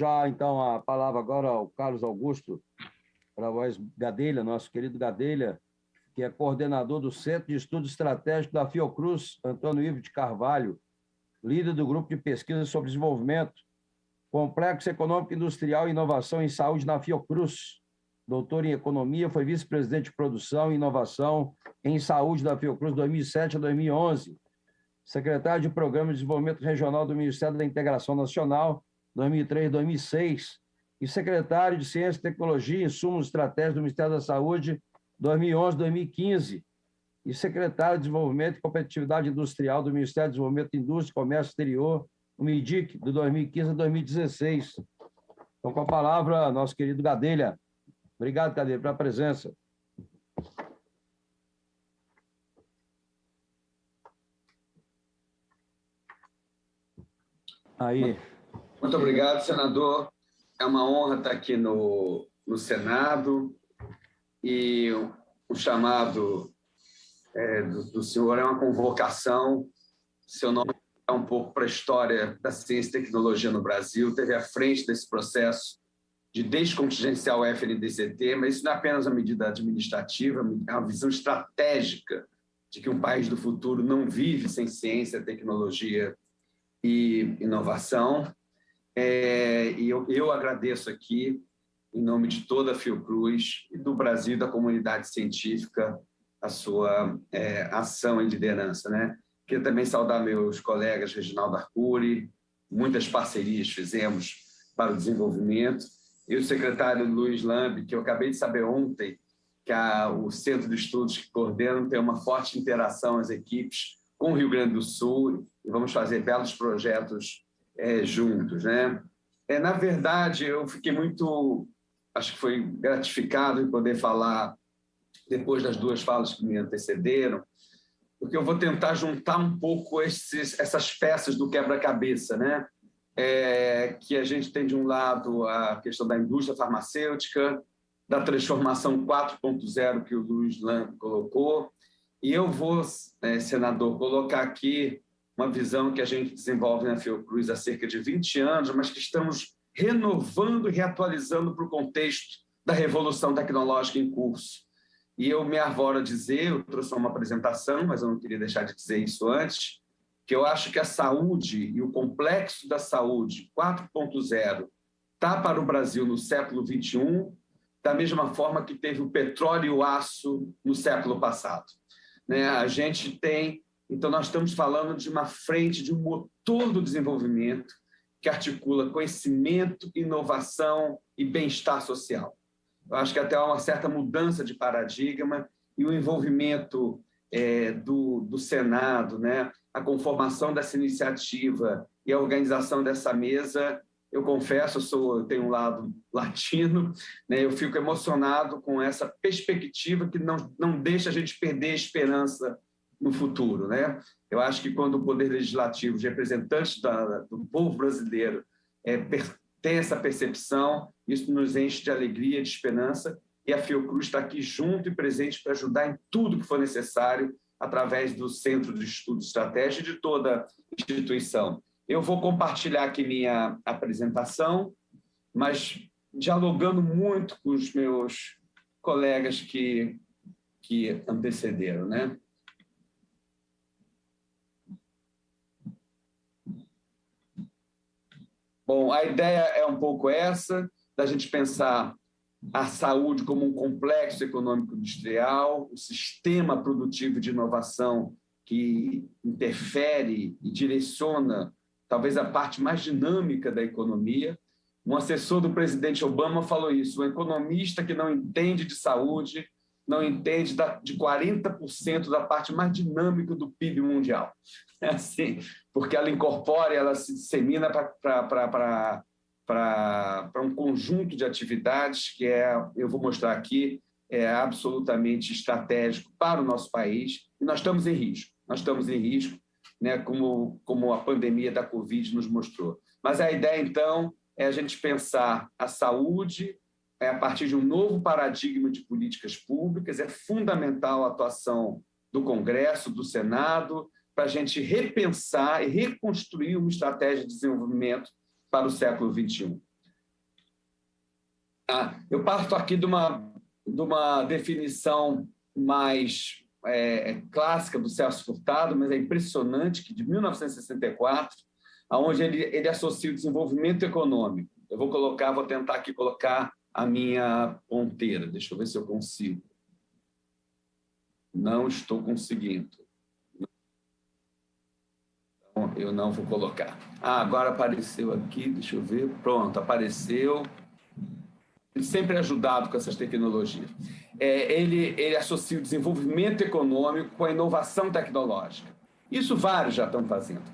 Já, então, a palavra agora ao Carlos Augusto, para a voz Gadelha, nosso querido Gadelha, que é coordenador do Centro de Estudo Estratégico da Fiocruz, Antônio Ivo de Carvalho, líder do Grupo de Pesquisa sobre Desenvolvimento, Complexo Econômico Industrial e Inovação em Saúde na Fiocruz, doutor em Economia, foi vice-presidente de Produção e Inovação em Saúde da Fiocruz 2007 a 2011, secretário de Programa de Desenvolvimento Regional do Ministério da Integração Nacional, 2003 a 2006, e secretário de Ciência e Tecnologia e Insumos Estratégicos do Ministério da Saúde, 2011 a 2015, e secretário de Desenvolvimento e Competitividade Industrial do Ministério do Desenvolvimento, Indústria e Comércio Exterior, o MIDIC, de 2015 a 2016. Então, com a palavra, nosso querido Gadelha. Obrigado, Gadelha, pela presença. Aí. Muito obrigado, senador. É uma honra estar aqui no Senado e o chamado do senhor é uma convocação. Seu nome é um pouco para a história da ciência e tecnologia no Brasil, teve à frente desse processo de descontingenciar o FNDCT, mas isso não é apenas uma medida administrativa, é uma visão estratégica de que um país do futuro não vive sem ciência, tecnologia e inovação. E eu agradeço aqui, em nome de toda a Fiocruz e do Brasil e da comunidade científica, a sua ação e liderança, né? Queria também saudar meus colegas Reginaldo Arcuri, muitas parcerias fizemos para o desenvolvimento, e o secretário Luiz Lambe, que eu acabei de saber ontem, que o Centro de Estudos que coordenam tem uma forte interação as equipes com o Rio Grande do Sul, e vamos fazer belos projetos juntos, né? Na verdade, eu fiquei muito, acho que foi gratificado em poder falar depois das duas falas que me antecederam, porque eu vou tentar juntar um pouco essas peças do quebra-cabeça, né? Que a gente tem, de um lado, a questão da indústria farmacêutica, da transformação 4.0 que o Luiz Lambe colocou, e eu vou, senador, colocar aqui uma visão que a gente desenvolve na Fiocruz há cerca de 20 anos, mas que estamos renovando e reatualizando para o contexto da revolução tecnológica em curso. E eu me arvoro a dizer, eu trouxe uma apresentação, mas eu não queria deixar de dizer isso antes, que eu acho que a saúde e o complexo da saúde 4.0 está para o Brasil no século XXI, da mesma forma que teve o petróleo e o aço no século passado. Né? A gente tem... Então, nós estamos falando de uma frente, de um motor do desenvolvimento que articula conhecimento, inovação e bem-estar social. Eu acho que até há uma certa mudança de paradigma e o envolvimento do Senado, né? A conformação dessa iniciativa e a organização dessa mesa, eu confesso, eu tenho um lado latino, né? Eu fico emocionado com essa perspectiva que não deixa a gente perder a esperança no futuro, né? Eu acho que quando o Poder Legislativo, os representantes do povo brasileiro tem essa percepção, isso nos enche de alegria, de esperança, e a Fiocruz está aqui junto e presente para ajudar em tudo que for necessário, através do Centro de Estudos Estratégicos e de toda a instituição. Eu vou compartilhar aqui minha apresentação, mas dialogando muito com os meus colegas que antecederam, né? Bom, a ideia é um pouco essa, da gente pensar a saúde como um complexo econômico-industrial, um sistema produtivo de inovação que interfere e direciona talvez a parte mais dinâmica da economia. Um assessor do presidente Obama falou isso, um economista que não entende de saúde não entende de 40% da parte mais dinâmica do PIB mundial. É assim, porque ela incorpora, ela se dissemina para um conjunto de atividades que eu vou mostrar aqui, é absolutamente estratégico para o nosso país, e nós estamos em risco, né, como a pandemia da Covid nos mostrou. Mas a ideia, então, é a gente pensar a saúde a partir de um novo paradigma de políticas públicas. É fundamental a atuação do Congresso, do Senado, para a gente repensar e reconstruir uma estratégia de desenvolvimento para o século XXI. Eu parto aqui de uma definição mais clássica do Celso Furtado, mas é impressionante que de 1964, onde ele associa o desenvolvimento econômico. Eu vou tentar aqui colocar a minha ponteira. Deixa eu ver se eu consigo. Não estou conseguindo. Então, eu não vou colocar. Agora apareceu aqui, deixa eu ver. Pronto, apareceu. Ele sempre é ajudado com essas tecnologias. Ele associa o desenvolvimento econômico com a inovação tecnológica. Isso vários já estão fazendo.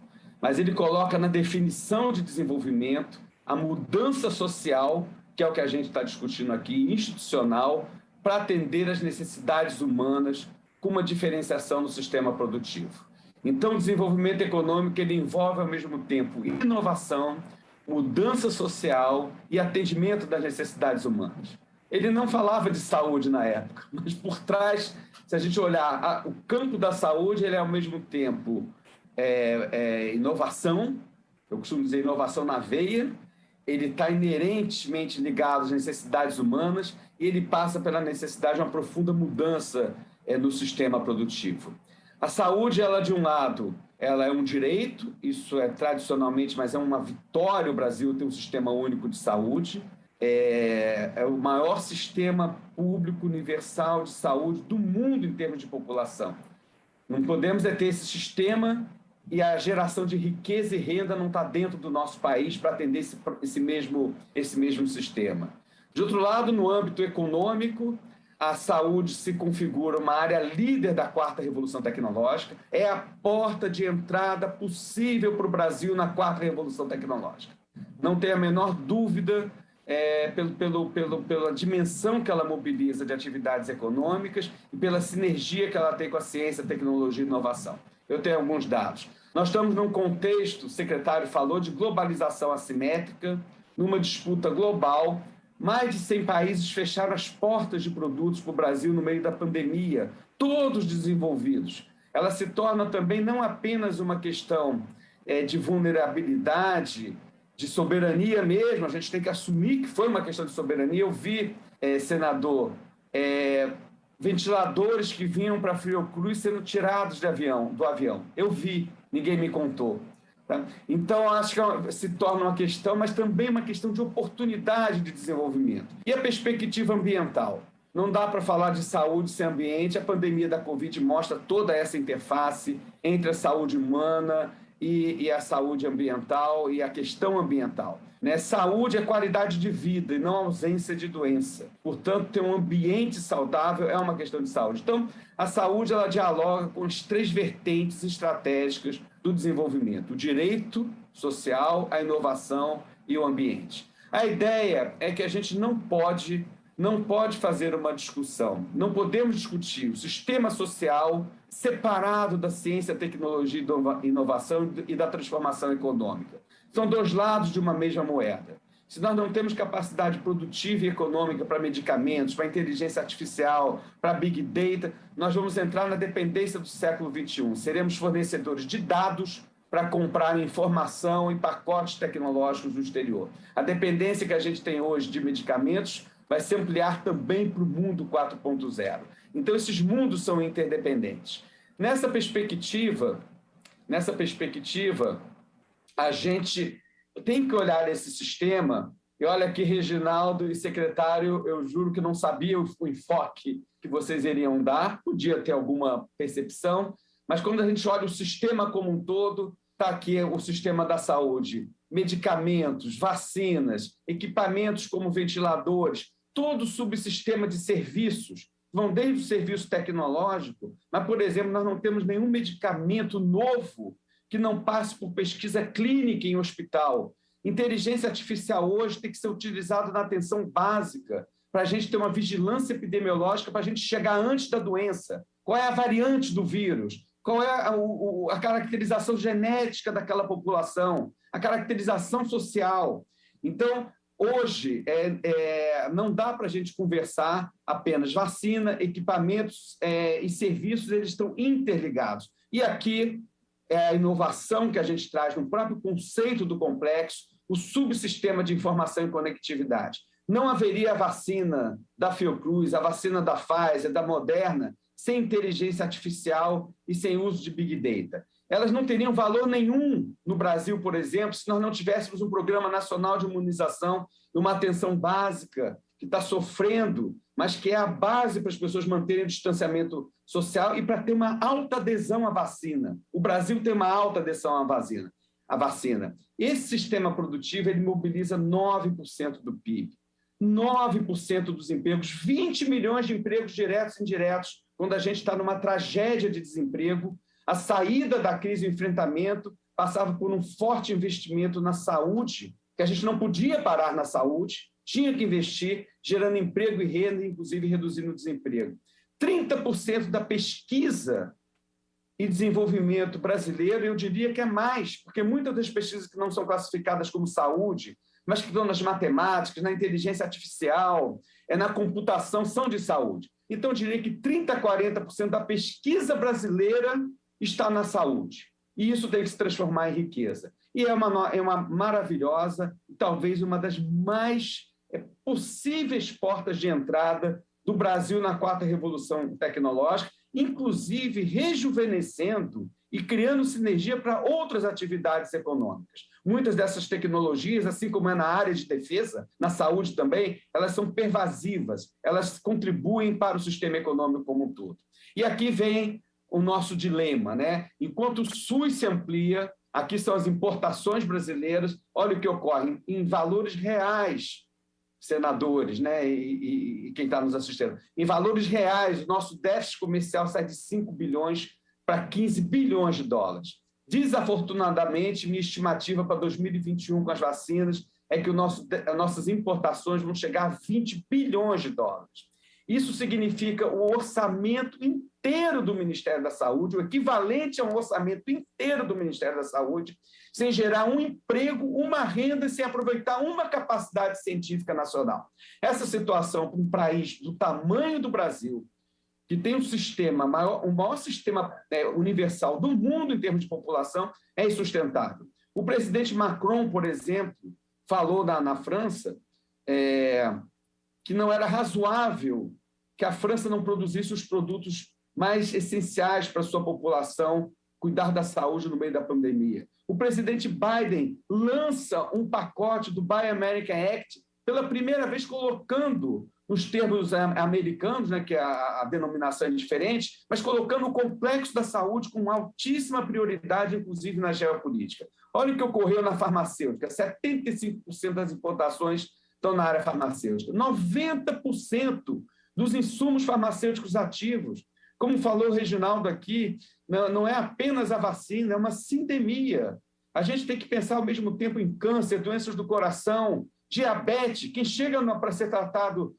Mas ele coloca na definição de desenvolvimento a mudança social, que é o que a gente está discutindo aqui, institucional, para atender às necessidades humanas, com uma diferenciação no sistema produtivo. Então, o desenvolvimento econômico ele envolve, ao mesmo tempo, inovação, mudança social e atendimento das necessidades humanas. Ele não falava de saúde na época, mas por trás, se a gente olhar o campo da saúde, ele é, ao mesmo tempo, inovação, eu costumo dizer inovação na veia, ele está inerentemente ligado às necessidades humanas e ele passa pela necessidade de uma profunda mudança no sistema produtivo. A saúde, ela de um lado, ela é um direito, isso é tradicionalmente, mas é uma vitória o Brasil ter um sistema único de saúde, é o maior sistema público universal de saúde do mundo em termos de população. Não podemos ter esse sistema e a geração de riqueza e renda não está dentro do nosso país para atender esse mesmo sistema. De outro lado, no âmbito econômico, a saúde se configura uma área líder da quarta revolução tecnológica, é a porta de entrada possível para o Brasil na quarta revolução tecnológica. Não tem a menor dúvida pela dimensão que ela mobiliza de atividades econômicas e pela sinergia que ela tem com a ciência, tecnologia e inovação. Eu tenho alguns dados. Nós estamos num contexto, o secretário falou, de globalização assimétrica, numa disputa global. Mais de 100 países fecharam as portas de produtos para o Brasil no meio da pandemia, todos desenvolvidos. Ela se torna também não apenas uma questão de vulnerabilidade, de soberania mesmo, a gente tem que assumir que foi uma questão de soberania. Eu vi, senador, ventiladores que vinham para Fiocruz sendo tirados do avião. Eu vi, ninguém me contou. Tá? Então, acho que se torna uma questão, mas também uma questão de oportunidade de desenvolvimento. E a perspectiva ambiental? Não dá para falar de saúde sem ambiente. A pandemia da Covid mostra toda essa interface entre a saúde humana e a saúde ambiental e a questão ambiental. Né? Saúde é qualidade de vida e não ausência de doença. Portanto, ter um ambiente saudável é uma questão de saúde. Então, a saúde ela dialoga com as 3 vertentes estratégicas do desenvolvimento: o direito social, a inovação e o ambiente. A ideia é que a gente não pode fazer uma discussão, não podemos discutir o sistema social separado da ciência, tecnologia e inovação e da transformação econômica. São 2 lados de uma mesma moeda. Se nós não temos capacidade produtiva e econômica para medicamentos, para inteligência artificial, para big data, nós vamos entrar na dependência do século XXI. Seremos fornecedores de dados para comprar informação e pacotes tecnológicos do exterior. A dependência que a gente tem hoje de medicamentos vai se ampliar também para o mundo 4.0. Então, esses mundos são interdependentes. Nessa perspectiva, a gente tem que olhar esse sistema, e olha aqui, Reginaldo e secretário, eu juro que não sabia o enfoque que vocês iriam dar, podia ter alguma percepção, mas quando a gente olha o sistema como um todo, está aqui o sistema da saúde, medicamentos, vacinas, equipamentos como ventiladores, todo o subsistema de serviços, vão desde o serviço tecnológico, mas, por exemplo, nós não temos nenhum medicamento novo que não passe por pesquisa clínica em hospital. Inteligência artificial hoje tem que ser utilizada na atenção básica para a gente ter uma vigilância epidemiológica, para a gente chegar antes da doença. Qual é a variante do vírus? Qual é a caracterização genética daquela população? A caracterização social? Então, hoje, não dá para a gente conversar apenas vacina, equipamentos e serviços, eles estão interligados. E aqui é a inovação que a gente traz no próprio conceito do complexo, o subsistema de informação e conectividade. Não haveria a vacina da Fiocruz, a vacina da Pfizer, da Moderna, sem inteligência artificial e sem uso de Big Data. Elas não teriam valor nenhum no Brasil, por exemplo, se nós não tivéssemos um Programa Nacional de Imunização, uma atenção básica que está sofrendo, mas que é a base para as pessoas manterem o distanciamento social e para ter uma alta adesão à vacina. O Brasil tem uma alta adesão à vacina. Esse sistema produtivo ele mobiliza 9% do PIB, 9% dos empregos, 20 milhões de empregos diretos e indiretos, quando a gente está numa tragédia de desemprego. A saída da crise e o enfrentamento passava por um forte investimento na saúde, que a gente não podia parar na saúde, tinha que investir, gerando emprego e renda, inclusive reduzindo o desemprego. 30% da pesquisa e desenvolvimento brasileiro, eu diria que é mais, porque muitas das pesquisas que não são classificadas como saúde, mas que estão nas matemáticas, na inteligência artificial, na computação, são de saúde. Então, eu diria que 30% a 40% da pesquisa brasileira está na saúde. E isso tem que se transformar em riqueza. E é uma maravilhosa, talvez uma das mais possíveis portas de entrada do Brasil na quarta revolução tecnológica, inclusive rejuvenescendo e criando sinergia para outras atividades econômicas. Muitas dessas tecnologias, assim como é na área de defesa, na saúde também, elas são pervasivas, elas contribuem para o sistema econômico como um todo. E aqui vem o nosso dilema, né? Enquanto o SUS se amplia, aqui são as importações brasileiras, olha o que ocorre em valores reais, senadores, né? E quem está nos assistindo. Em valores reais, o nosso déficit comercial sai de 5 bilhões para 15 bilhões de dólares. Desafortunadamente, minha estimativa para 2021 com as vacinas é que as nossas importações vão chegar a 20 bilhões de dólares. Isso significa o orçamento inteiro do Ministério da Saúde, o equivalente a um orçamento inteiro do Ministério da Saúde, sem gerar um emprego, uma renda, sem aproveitar uma capacidade científica nacional. Essa situação para um país do tamanho do Brasil, que tem o maior sistema universal do mundo em termos de população, é insustentável. O presidente Macron, por exemplo, falou na França que não era razoável que a França não produzisse os produtos mais essenciais para a sua população cuidar da saúde no meio da pandemia. O presidente Biden lança um pacote do Buy American Act, pela primeira vez colocando, nos termos americanos, né, que a denominação é diferente, mas colocando o complexo da saúde com altíssima prioridade, inclusive na geopolítica. Olha o que ocorreu na farmacêutica, 75% das importações estão na área farmacêutica, 90% dos insumos farmacêuticos ativos. Como falou o Reginaldo aqui, não é apenas a vacina, é uma sindemia. A gente tem que pensar ao mesmo tempo em câncer, doenças do coração, diabetes. Quem chega para ser tratado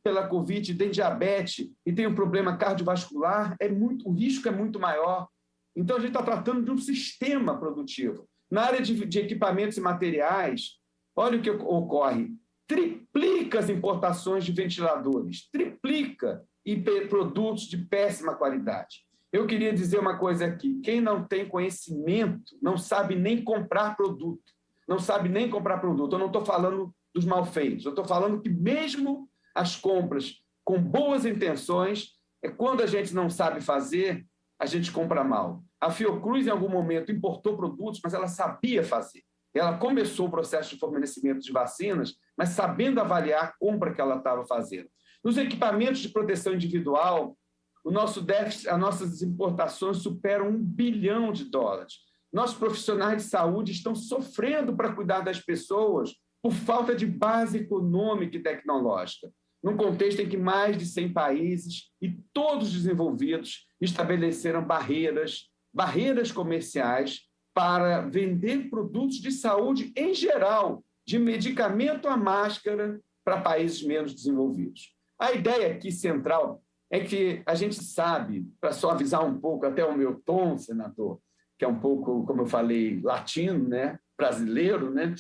pela Covid tem diabetes e tem um problema cardiovascular, o risco é muito maior. Então, a gente está tratando de um sistema produtivo. Na área de equipamentos e materiais, olha o que ocorre. Triplica as importações de ventiladores, triplica, e produtos de péssima qualidade. Eu queria dizer uma coisa aqui, quem não tem conhecimento não sabe nem comprar produto, não sabe nem comprar produto. Eu não estou falando dos mal feitos, eu estou falando que mesmo as compras com boas intenções, quando a gente não sabe fazer, a gente compra mal. A Fiocruz, em algum momento, importou produtos, mas ela sabia fazer. Ela começou o processo de fornecimento de vacinas, mas sabendo avaliar a compra que ela estava fazendo. Nos equipamentos de proteção individual, o nosso déficit, as nossas importações superam 1 bilhão de dólares. Nossos profissionais de saúde estão sofrendo para cuidar das pessoas por falta de base econômica e tecnológica, num contexto em que mais de 100 países e todos desenvolvidos estabeleceram barreiras comerciais para vender produtos de saúde em geral, de medicamento a máscara, para países menos desenvolvidos. A ideia aqui central é que a gente sabe, para suavizar um pouco até o meu tom, senador, que é um pouco, como eu falei, latino, né? Brasileiro, né?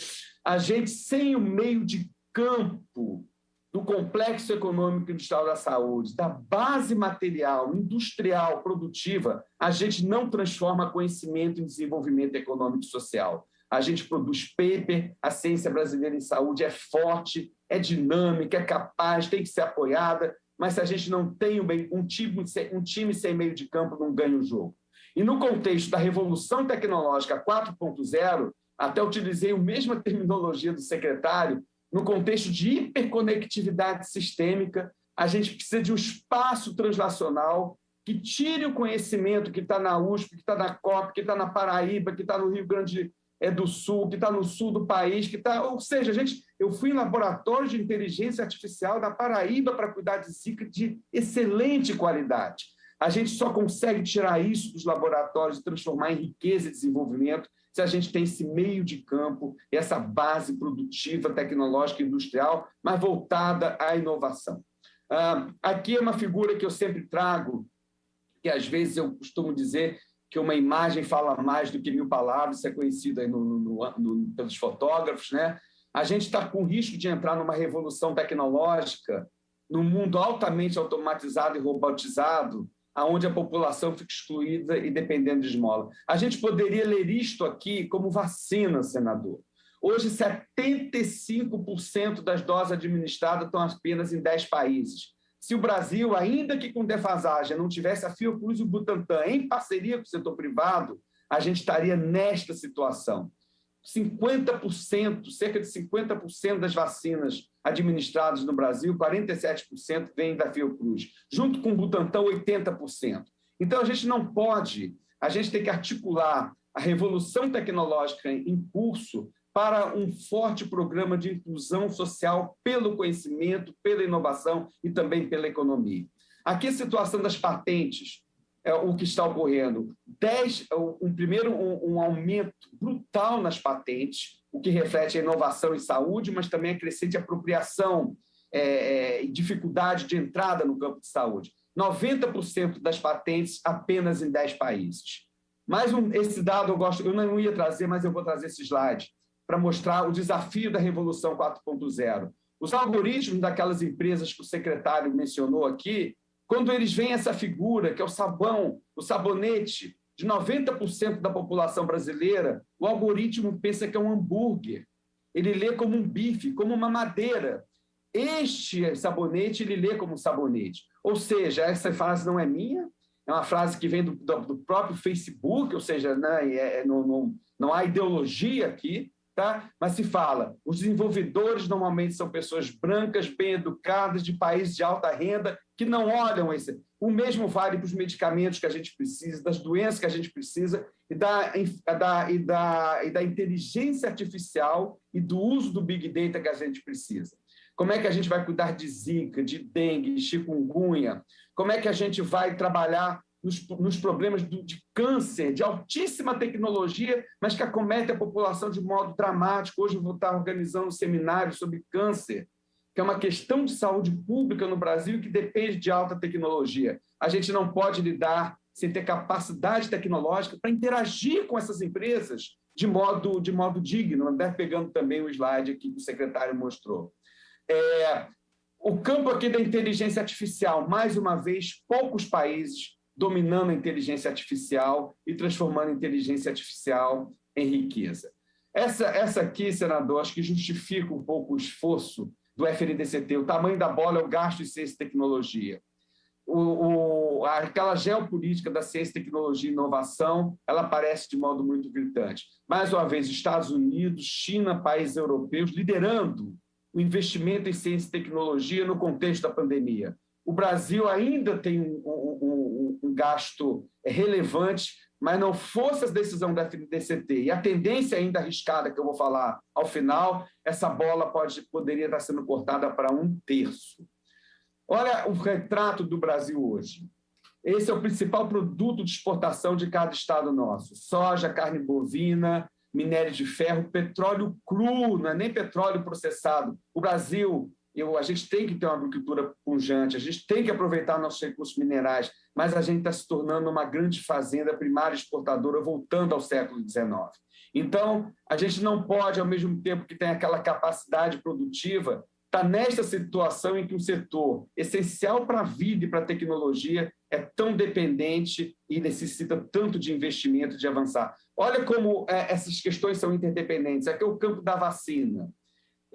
A gente, sem o meio de campo do complexo econômico industrial da saúde, da base material, industrial, produtiva, a gente não transforma conhecimento em desenvolvimento econômico e social. A gente produz paper, a ciência brasileira em saúde é forte, é dinâmica, é capaz, tem que ser apoiada, mas se a gente não tem um time sem meio de campo, não ganha o jogo. E no contexto da revolução tecnológica 4.0, até utilizei a mesma terminologia do secretário, no contexto de hiperconectividade sistêmica, a gente precisa de um espaço translacional que tire o conhecimento que está na USP, que está na COP, que está na Paraíba, que está no Rio Grande do Sul, que está no sul do país, ou seja, eu fui em laboratório de inteligência artificial da Paraíba para cuidar de Zika de excelente qualidade. A gente só consegue tirar isso dos laboratórios e transformar em riqueza e desenvolvimento se a gente tem esse meio de campo, essa base produtiva, tecnológica e industrial, mas voltada à inovação. Aqui é uma figura que eu sempre trago, que às vezes eu costumo dizer que uma imagem fala mais do que 1000 palavras, isso é conhecido aí pelos fotógrafos, né? A gente está com risco de entrar numa revolução tecnológica, num mundo altamente automatizado e robotizado, onde a população fica excluída e dependendo de esmola. A gente poderia ler isto aqui como vacina, senador. Hoje, 75% das doses administradas estão apenas em 10 países. Se o Brasil, ainda que com defasagem, não tivesse a Fiocruz e o Butantan em parceria com o setor privado, a gente estaria nesta situação. 50%, cerca de 50% das vacinas administradas no Brasil, 47% vêm da Fiocruz, junto com o Butantan, 80%. Então, a gente não pode, a gente tem que articular a revolução tecnológica em curso para um forte programa de inclusão social pelo conhecimento, pela inovação e também pela economia. Aqui a situação das patentes, o que está ocorrendo. Um aumento brutal nas patentes, o que reflete a inovação em saúde, mas também a crescente apropriação e dificuldade de entrada no campo de saúde. 90% das patentes apenas em 10 países. Esse dado eu não ia trazer, mas eu vou trazer esse slide para mostrar o desafio da Revolução 4.0. Os algoritmos daquelas empresas que o secretário mencionou aqui, quando eles veem essa figura, que é o sabão, o sabonete, de 90% da população brasileira, o algoritmo pensa que é um hambúrguer. Ele lê como um bife, como uma madeira. Este sabonete, ele lê como um sabonete. Ou seja, essa frase não é minha, é uma frase que vem do próprio Facebook, ou seja, não há ideologia aqui, tá? Mas se fala, os desenvolvedores normalmente são pessoas brancas, bem educadas, de países de alta renda, que não olham esse. O mesmo vale para os medicamentos que a gente precisa, das doenças que a gente precisa e da inteligência artificial e do uso do Big Data que a gente precisa. Como é que a gente vai cuidar de Zika, de dengue, chikungunya? Como é que a gente vai trabalhar nos problemas de câncer, de altíssima tecnologia, mas que acomete a população de modo dramático? Hoje eu vou estar organizando um seminário sobre câncer, que é uma questão de saúde pública no Brasil que depende de alta tecnologia. A gente não pode lidar sem ter capacidade tecnológica para interagir com essas empresas de modo digno, até pegando também o slide aqui que o secretário mostrou. O campo aqui da inteligência artificial, mais uma vez, poucos países dominando a inteligência artificial e transformando a inteligência artificial em riqueza. Essa aqui, senador, acho que justifica um pouco o esforço do FNDCT. O tamanho da bola é o gasto em ciência e tecnologia. Aquela geopolítica da ciência, tecnologia e inovação, ela aparece de modo muito gritante. Mais uma vez, Estados Unidos, China, países europeus liderando o investimento em ciência e tecnologia no contexto da pandemia. O Brasil ainda tem um gasto relevante, mas não fosse a decisão da FNDCT e a tendência ainda arriscada que eu vou falar ao final, essa bola poderia estar sendo cortada para 1/3. Olha o retrato do Brasil hoje. Esse é o principal produto de exportação de cada estado nosso. Soja, carne bovina, minério de ferro, petróleo cru, não é nem petróleo processado. O Brasil, a gente tem que ter uma agricultura pujante, a gente tem que aproveitar nossos recursos minerais, mas a gente está se tornando uma grande fazenda primária exportadora, voltando ao século XIX. Então, a gente não pode, ao mesmo tempo que tem aquela capacidade produtiva, estar nesta situação em que um setor essencial para a vida e para a tecnologia é tão dependente e necessita tanto de investimento, de avançar. Olha como essas questões são interdependentes. Aqui é o campo da vacina.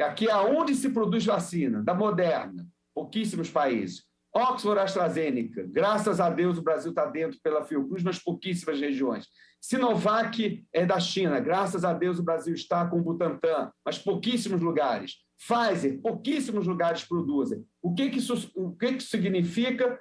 Aqui é onde se produz vacina, da Moderna, pouquíssimos países. Oxford, AstraZeneca, graças a Deus o Brasil está dentro pela Fiocruz, mas pouquíssimas regiões. Sinovac é da China, graças a Deus o Brasil está com o Butantan, mas pouquíssimos lugares. Pfizer, pouquíssimos lugares produzem. O que isso significa?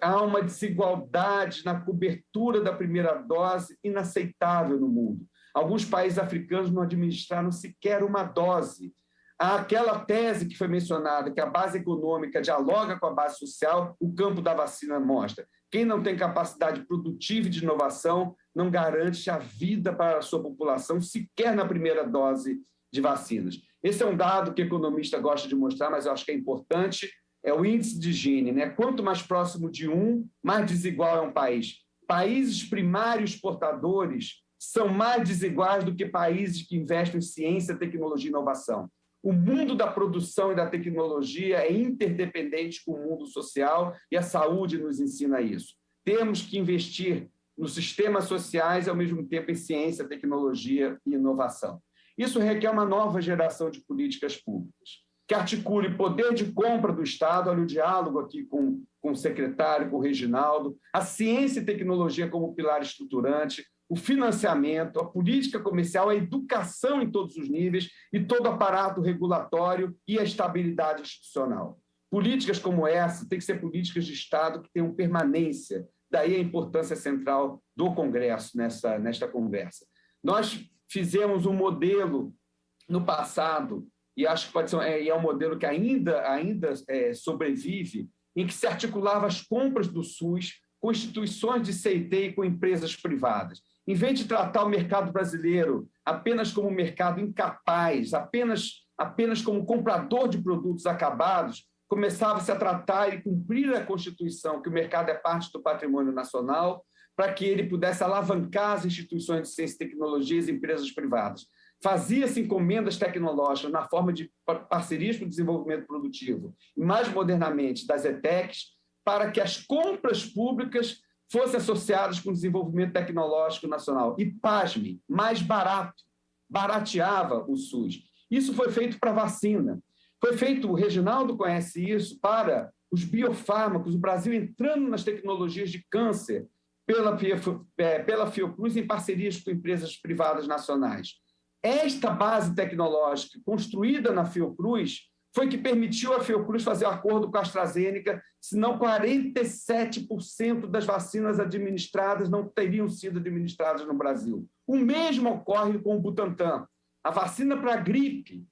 Há uma desigualdade na cobertura da primeira dose inaceitável no mundo. Alguns países africanos não administraram sequer uma dose. Aquela tese que foi mencionada, que a base econômica dialoga com a base social, o campo da vacina mostra. Quem não tem capacidade produtiva e de inovação não garante a vida para a sua população, sequer na primeira dose de vacinas. Esse é um dado que o economista gosta de mostrar, mas eu acho que é importante, é o índice de Gini, né? Quanto mais próximo de 1, mais desigual é um país. Países primários exportadores são mais desiguais do que países que investem em ciência, tecnologia e inovação. O mundo da produção e da tecnologia é interdependente com o mundo social e a saúde nos ensina isso. Temos que investir nos sistemas sociais e, ao mesmo tempo, em ciência, tecnologia e inovação. Isso requer uma nova geração de políticas públicas, que articule poder de compra do Estado, olha o diálogo aqui com o secretário, com o Reginaldo, a ciência e tecnologia como pilar estruturante, o financiamento, a política comercial, a educação em todos os níveis e todo o aparato regulatório e a estabilidade institucional. Políticas como essa têm que ser políticas de Estado que tenham permanência, daí a importância central do Congresso nesta conversa. Nós fizemos um modelo no passado, e acho que pode ser, é um modelo que ainda sobrevive, em que se articulava as compras do SUS com instituições de CIT e com empresas privadas. Em vez de tratar o mercado brasileiro apenas como um mercado incapaz, apenas como comprador de produtos acabados, começava-se a tratar e cumprir a Constituição, que o mercado é parte do patrimônio nacional, para que ele pudesse alavancar as instituições de ciência e tecnologia e as empresas privadas. Fazia-se encomendas tecnológicas na forma de parcerias para o desenvolvimento produtivo e, mais modernamente, das ETECs, para que as compras públicas fossem associadas com o desenvolvimento tecnológico nacional. E, pasme, mais barato, barateava o SUS. Isso foi feito para vacina. Foi feito, o Reginaldo conhece isso, para os biofármacos, o Brasil entrando nas tecnologias de câncer pela Fiocruz em parcerias com empresas privadas nacionais. Esta base tecnológica construída na Fiocruz foi que permitiu a Fiocruz fazer acordo com a AstraZeneca, senão 47% das vacinas administradas não teriam sido administradas no Brasil. O mesmo ocorre com o Butantan. A vacina para a gripe,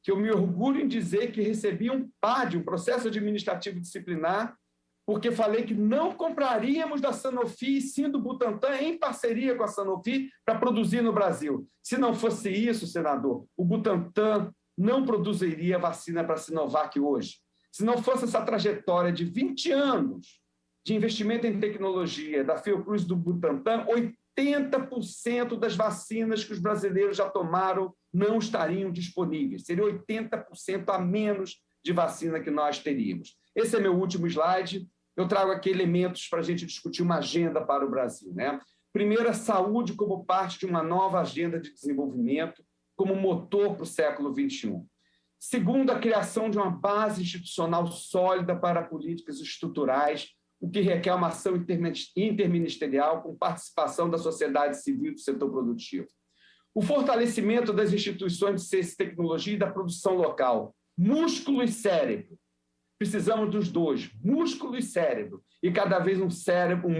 que eu me orgulho em dizer que recebi um PAD, um processo administrativo disciplinar, porque falei que não compraríamos da Sanofi, e sim do Butantan, em parceria com a Sanofi, para produzir no Brasil. Se não fosse isso, senador, o Butantan não produziria vacina para a Sinovac hoje. Se não fosse essa trajetória de 20 anos de investimento em tecnologia da Fiocruz e do Butantan, 80% das vacinas que os brasileiros já tomaram não estariam disponíveis. Seria 80% a menos de vacina que nós teríamos. Esse é meu último slide. Eu trago aqui elementos para a gente discutir uma agenda para o Brasil, né? Primeiro, a saúde como parte de uma nova agenda de desenvolvimento, como motor para o século XXI. Segundo, a criação de uma base institucional sólida para políticas estruturais, o que requer uma ação interministerial com participação da sociedade civil e do setor produtivo. O fortalecimento das instituições de ciência e tecnologia e da produção local. Músculo e cérebro. Precisamos dos dois, músculo e cérebro. E cada vez um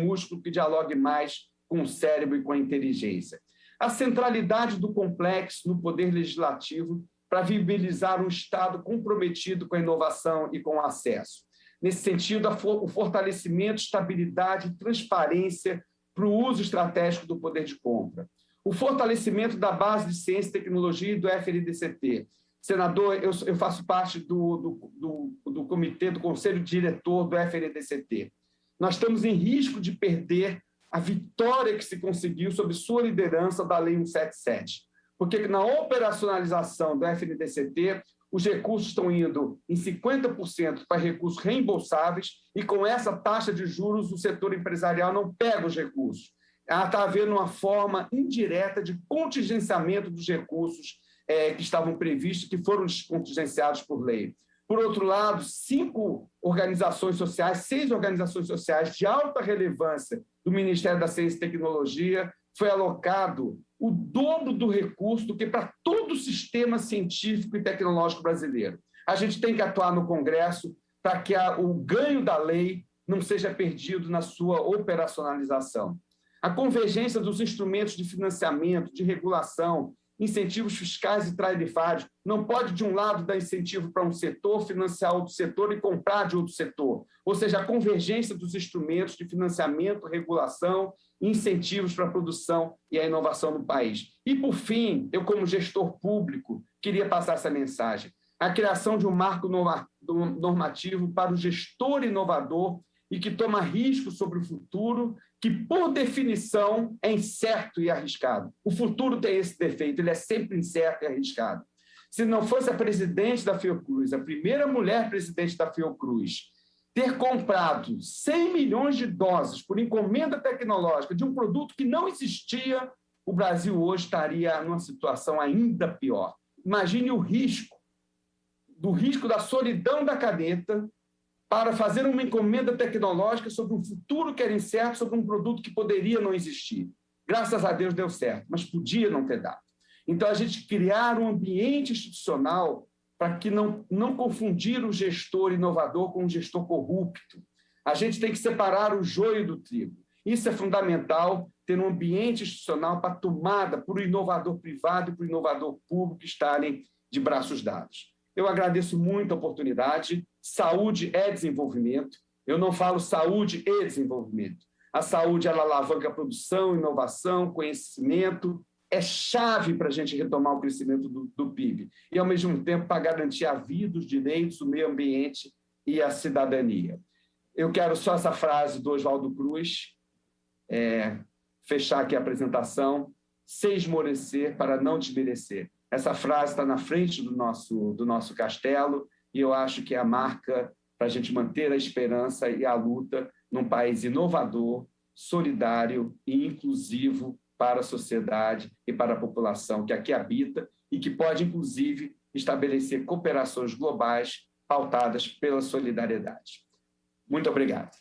músculo que dialogue mais com o cérebro e com a inteligência. A centralidade do complexo no poder legislativo para viabilizar um Estado comprometido com a inovação e com o acesso. Nesse sentido, o fortalecimento, estabilidade e transparência para o uso estratégico do poder de compra. O fortalecimento da base de ciência e tecnologia e do FNDCT. Senador, eu faço parte do comitê, do conselho diretor do FNDCT. Nós estamos em risco de perder a vitória que se conseguiu sob sua liderança da Lei 177. Porque na operacionalização do FNDCT, os recursos estão indo em 50% para recursos reembolsáveis e com essa taxa de juros o setor empresarial não pega os recursos. Está havendo uma forma indireta de contingenciamento dos recursos que estavam previstos, que foram contingenciados por lei. Por outro lado, 6 organizações sociais de alta relevância do Ministério da Ciência e Tecnologia foi alocado o dobro do recurso do que para todo o sistema científico e tecnológico brasileiro. A gente tem que atuar no Congresso para que o ganho da lei não seja perdido na sua operacionalização. A convergência dos instrumentos de financiamento, de regulação, incentivos fiscais e tarifários, não pode, de um lado, dar incentivo para um setor, financiar outro setor e comprar de outro setor. Ou seja, a convergência dos instrumentos de financiamento, regulação e incentivos para a produção e a inovação no país. E, por fim, eu, como gestor público, queria passar essa mensagem. A criação de um marco normativo para o gestor inovador e que toma risco sobre o futuro, que, por definição, é incerto e arriscado. O futuro tem esse defeito, ele é sempre incerto e arriscado. Se não fosse a presidente da Fiocruz, a primeira mulher presidente da Fiocruz, ter comprado 100 milhões de doses por encomenda tecnológica de um produto que não existia, o Brasil hoje estaria numa situação ainda pior. Imagine o risco da solidão da caneta para fazer uma encomenda tecnológica sobre um futuro que era incerto, sobre um produto que poderia não existir. Graças a Deus deu certo, mas podia não ter dado. Então, a gente criar um ambiente institucional para que não confundir o gestor inovador com o gestor corrupto. A gente tem que separar o joio do trigo. Isso é fundamental, ter um ambiente institucional para tomada por o inovador privado e por o inovador público estarem de braços dados. Eu agradeço muito a oportunidade. Saúde é desenvolvimento. Eu não falo saúde e desenvolvimento. A saúde, ela alavanca a produção, inovação, conhecimento, é chave para a gente retomar o crescimento do PIB e, ao mesmo tempo, para garantir a vida, os direitos, o meio ambiente e a cidadania. Eu quero só essa frase do Oswaldo Cruz, fechar aqui a apresentação: "Se esmorecer para não desmerecer". Essa frase está na frente do nosso castelo e eu acho que é a marca para a gente manter a esperança e a luta num país inovador, solidário e inclusivo para a sociedade e para a população que aqui habita e que pode, inclusive, estabelecer cooperações globais pautadas pela solidariedade. Muito obrigado.